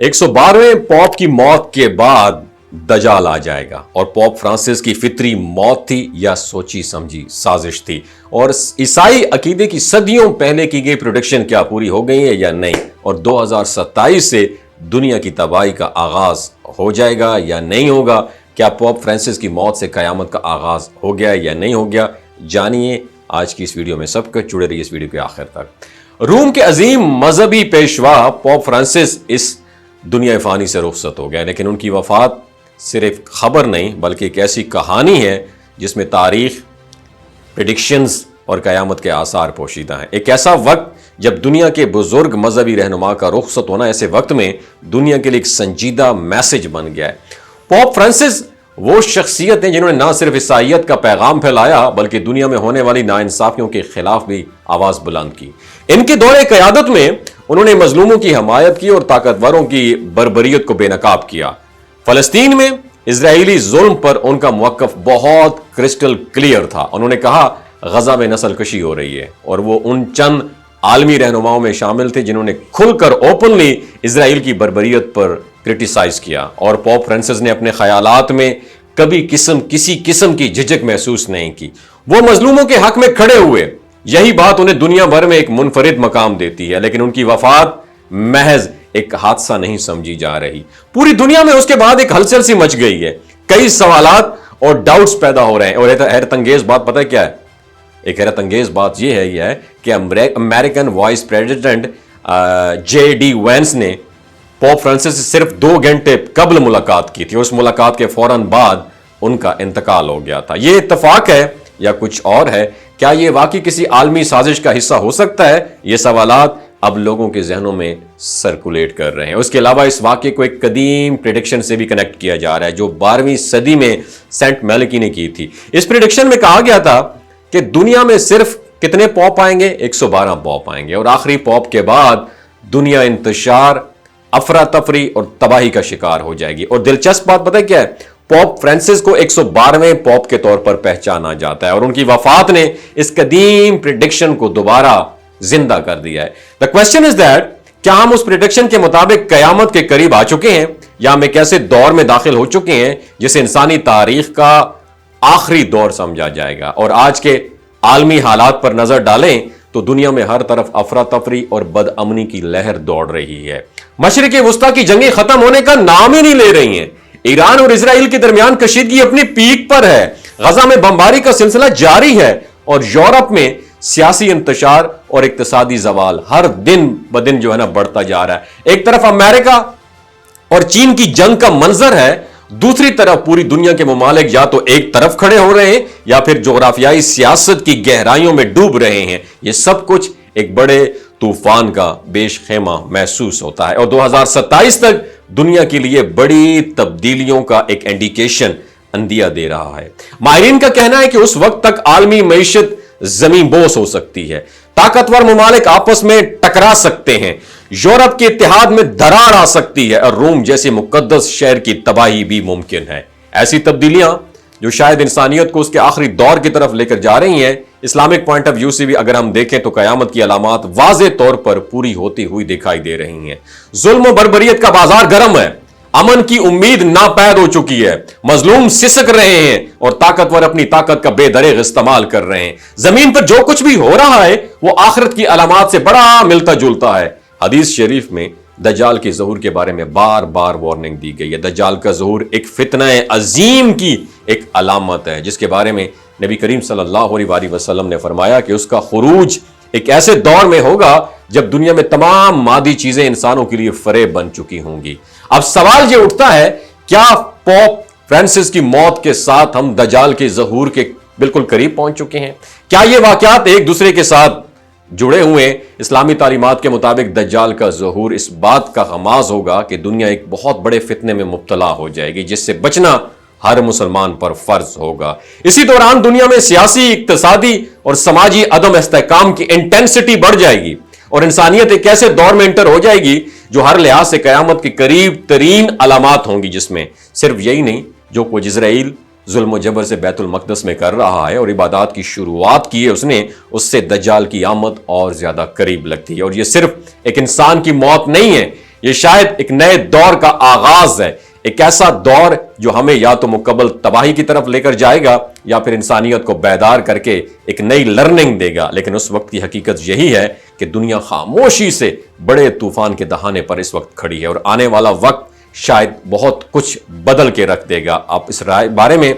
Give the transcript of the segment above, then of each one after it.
112वें pop की मौत के बाद दजाल आ जाएगा और पॉप फ्रांसिस की फितरी मौत थी या सोची समझी साजिश थी। और ईसाई अकीदे की सदियों पहले की गई प्रेडिक्शन क्या पूरी हो गई है या नहीं, और 2027 से दुनिया की तबाही का आगाज हो जाएगा या नहीं होगा, क्या पॉप फ्रांसिस की मौत से कयामत का आगाज हो गया या नहीं हो गया, जानिए आज की इस वीडियो में। सब कुछ जुड़े रहिए इस वीडियो के आखिर तक। रोम के अजीम मजहबी पेशवा पॉप फ्रांसिस इस दुनिया फानी से रुखसत हो गया, लेकिन उनकी वफात सिर्फ खबर नहीं बल्कि एक ऐसी कहानी है जिसमें तारीख, प्रेडिक्शंस और कयामत के आसार पोशीदा हैं। एक ऐसा वक्त जब दुनिया के बुजुर्ग मजहबी रहनुमा का रुखसत होना ऐसे वक्त में दुनिया के लिए एक संजीदा मैसेज बन गया है। पॉप फ्रांसिस वो शख्सियत हैं जिन्होंने ना सिर्फ ईसाइयत का पैगाम फैलाया बल्कि दुनिया में होने वाली नाइंसाफियों के खिलाफ भी आवाज बुलंद की। इनके दौरे क़यादत में उन्होंने मजलूमों की हमायत की और ताकतवरों की बर्बरियत को बेनकाब किया। फलस्तीन में इजरायली जुल्म पर उनका मौक़िफ़ बहुत क्रिस्टल क्लियर था। उन्होंने कहा गजा में नस्लकशी हो रही है, और वो उन चंद आलमी रहनुमाओं में शामिल थे जिन्होंने खुलकर ओपनली इजराइल की बर्बरियत पर क्रिटिसाइज किया। और पॉप फ्रांसिस ने अपने ख्यालात में कभी किसी किस्म की झिझक महसूस नहीं की। वो मजलूमों के हक में खड़े हुए। यही बात उन्हें दुनिया भर में एक मुनफरिद मकाम देती है, लेकिन उनकी वफात महज एक हादसा नहीं समझी जा रही। पूरी दुनिया में उसके बाद एक हलचल सी मच गई है। कई सवालात और डाउट्स पैदा हो रहे हैं। और हैरतअंगेज बात पता है क्या है? एक हैरतअंगेज बात यह है कि American vice president J.D. Vance ने पॉप फ्रांसिस से सिर्फ 2 घंटे कबल मुलाकात की थी। उस मुलाकात के फौरन बाद उनका इंतकाल हो गया था। यह इत्तफाक है या कुछ और है? क्या यह वाकई किसी आलमी साजिश का हिस्सा हो सकता है? ये सवालात अब लोगों के जहनों में सर्कुलेट कर रहे हैं। उसके अलावा इस वाक़े को एक कदीम प्रेडिक्शन से भी कनेक्ट किया जा रहा है जो 12वीं सदी में सेंट मेलिकी ने की थी। इस प्रेडिक्शन में कहा गया था कि दुनिया में सिर्फ कितने पॉप आएंगे? 112 पॉप आएंगे, और आखिरी पॉप के बाद दुनिया इंतशार, अफरा तफरी और तबाही का शिकार हो जाएगी। और दिलचस्प बात पता है क्या है? पॉप फ्रांसिस को 112वें पॉप के तौर पर पहचाना जाता है, और उनकी वफात ने इस कदीम प्रेडिक्शन को दोबारा जिंदा कर दिया है। द क्वेश्चन इज दैट, क्या हम उस प्रेडिक्शन के मुताबिक कयामत के करीब आ चुके हैं, या हम एक ऐसे दौर में दाखिल हो चुके हैं जिसे इंसानी तारीख का आखिरी दौर समझा जाएगा? और आज के आलमी हालात पर नजर डालें तो दुनिया में हर तरफ अफरा तफरी और बदअमनी की लहर दौड़ रही है। मशरिक़ वुस्ता की जंगें खत्म होने का नाम ही नहीं ले रही हैं। ईरान और इजराइल के दरमियान कशीदगी अपनी पीक पर है। गजा में बमबारी का सिलसिला जारी है, और यूरोप में सियासी इंतशार और इक्तिसादी जवाल हर दिन ब दिन जो है ना बढ़ता जा रहा है। एक तरफ अमेरिका और चीन की जंग का मंजर है, दूसरी तरफ पूरी दुनिया के ममालिक या तो एक तरफ खड़े हो रहे हैं या फिर जोग्राफियाई सियासत की गहराइयों में डूब रहे हैं। यह सब कुछ एक बड़े तूफान का बेशखेमा महसूस होता है, और 2027 तक दुनिया के लिए बड़ी तब्दीलियों का एक इंडिकेशन अंदिया दे रहा है। माहिरीन का कहना है कि उस वक्त तक आलमी मईशत जमीन बोस हो सकती है, ताकतवर ममालिक आपस में टकरा सकते हैं, यूरोप के इत्तेहाद में दरार आ सकती है, और रोम जैसे मुकद्दस शहर की तबाही भी मुमकिन है। ऐसी तब्दीलियां जो शायद इंसानियत को उसके आखिरी दौर की तरफ लेकर जा रही हैं। इस्लामिक पॉइंट ऑफ व्यू से भी अगर हम देखें तो कयामत की अलामात वाज़े तौर पर पूरी होती हुई दिखाई दे रही हैं। जुल्म और बर्बरियत का बाजार गर्म है, अमन की उम्मीद नापैद हो चुकी है, मजलूम सिसक रहे हैं और ताकतवर अपनी ताकत का बेदरेग इस्तेमाल कर रहे हैं। जमीन पर जो कुछ भी हो रहा है वो आखिरत की अलामात से बड़ा मिलता जुलता है। हदीस शरीफ में दज्जाल के ज़हूर के बारे में बार बार वार्निंग दी गई है। दज्जाल का ज़हूर एक फितना अजीम की एक अलामत है, जिसके बारे में नबी करीम सल्लल्लाहु अलैहि वसल्लम ने फरमाया कि उसका खुरूज एक ऐसे दौर में होगा जब दुनिया में तमाम मादी चीजें इंसानों के लिए फरेब बन चुकी होंगी। अब सवाल यह उठता है, क्या पॉप फ्रांसिस की मौत के साथ हम दज्जाल के ज़हूर के बिल्कुल करीब पहुंच चुके हैं? क्या ये वाकयात एक दूसरे के साथ जुड़े हुए? इस्लामी तालीमात के मुताबिक दज्जाल का ज़हूर इस बात का गमाज होगा कि दुनिया एक बहुत बड़े फितने में मुब्तला हो जाएगी, जिससे बचना हर मुसलमान पर फर्ज होगा। इसी दौरान दुनिया में सियासी, इक्तिसादी और समाजी अदम इस्तेहकाम की इंटेंसिटी बढ़ जाएगी, और इंसानियत एक ऐसे दौर में एंटर हो जाएगी जो हर लिहाज से कयामत के करीब तरीन अलामात होंगी, जिसमें सिर्फ यही नहीं, जो कुछ इजराइल जुल्म जबर से बैतुल मक़दस में कर रहा है और इबादत की शुरुआत की है उसने, उससे दज्जाल की आमद और ज्यादा करीब लगती है। और यह सिर्फ एक इंसान की मौत नहीं है, یہ شاید ایک نئے دور کا آغاز ہے، ایک ایسا دور جو ہمیں یا تو مکمل تباہی کی طرف لے کر جائے گا یا پھر انسانیت کو بیدار کر کے ایک نئی لرننگ دے گا۔ لیکن اس وقت کی حقیقت یہی ہے کہ دنیا خاموشی سے بڑے طوفان کے دہانے پر اس وقت کھڑی ہے، اور آنے والا وقت شاید بہت کچھ بدل کے رکھ دے گا۔ آپ اس بارے میں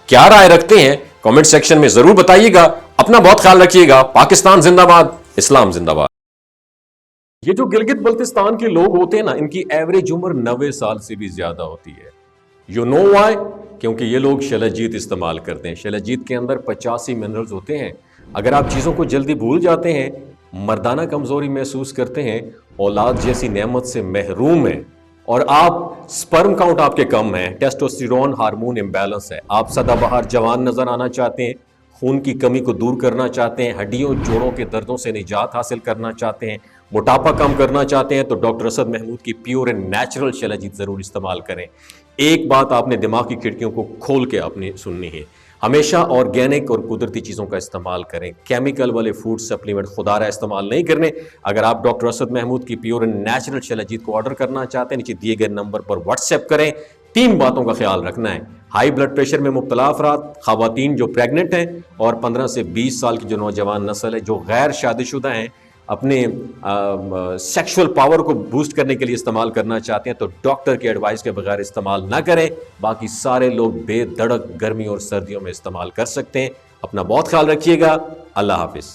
کیا رائے رکھتے ہیں؟ کامنٹ سیکشن میں ضرور بتائیے گا۔ اپنا بہت خیال رکھیے گا۔ پاکستان زندہ باد، اسلام زندہ باد۔ یہ جو گلگت بلتستان کے لوگ ہوتے ہیں نا، ان کی ایوریج عمر 90 سال سے بھی زیادہ ہوتی ہے۔ You know why? کیونکہ یہ لوگ شلجیت استعمال کرتے ہیں۔ شلجیت کے اندر 85 منرلز ہوتے ہیں۔ اگر آپ چیزوں کو جلدی بھول جاتے ہیں، مردانہ کمزوری محسوس کرتے ہیں، اولاد جیسی نعمت سے محروم ہیں، اور آپ سپرم کاؤنٹ آپ کے کم ہیں، ٹیسٹوسٹیرون ہارمون امبیلنس ہے، آپ سدا بہار جوان نظر آنا چاہتے ہیں، خون کی کمی کو دور کرنا چاہتے ہیں، ہڈیوں جوڑوں کے دردوں سے نجات حاصل کرنا چاہتے ہیں، موٹاپا کم کرنا چاہتے ہیں، تو ڈاکٹر اسد محمود کی پیور اینڈ نیچرل شلجیت ضرور استعمال کریں۔ ایک بات آپ نے دماغ کی کھڑکیوں کو کھول کے آپ نے سننی ہے، ہمیشہ آرگینک اور قدرتی چیزوں کا استعمال کریں، کیمیکل والے فوڈ سپلیمنٹ خدارہ استعمال نہیں کرنے۔ اگر آپ ڈاکٹر اسد محمود کی پیور اینڈ نیچرل شلجیت کو آرڈر کرنا چاہتے ہیں، نیچے دیے گئے نمبر پر واٹس ایپ کریں۔ 3 باتوں کا خیال رکھنا ہے: ہائی بلڈ پریشر میں مبتلا افراد، خواتین جو پریگننٹ ہیں، اور 15 سے 20 سال کی جو نوجوان نسل ہے جو غیر شادی شدہ ہیں، اپنے سیکشول پاور کو بوسٹ کرنے کے لیے استعمال کرنا چاہتے ہیں، تو ڈاکٹر کی ایڈوائس کے بغیر استعمال نہ کریں۔ باقی سارے لوگ بے دھڑک گرمی اور سردیوں میں استعمال کر سکتے ہیں۔ اپنا بہت خیال رکھیے گا۔ اللہ حافظ۔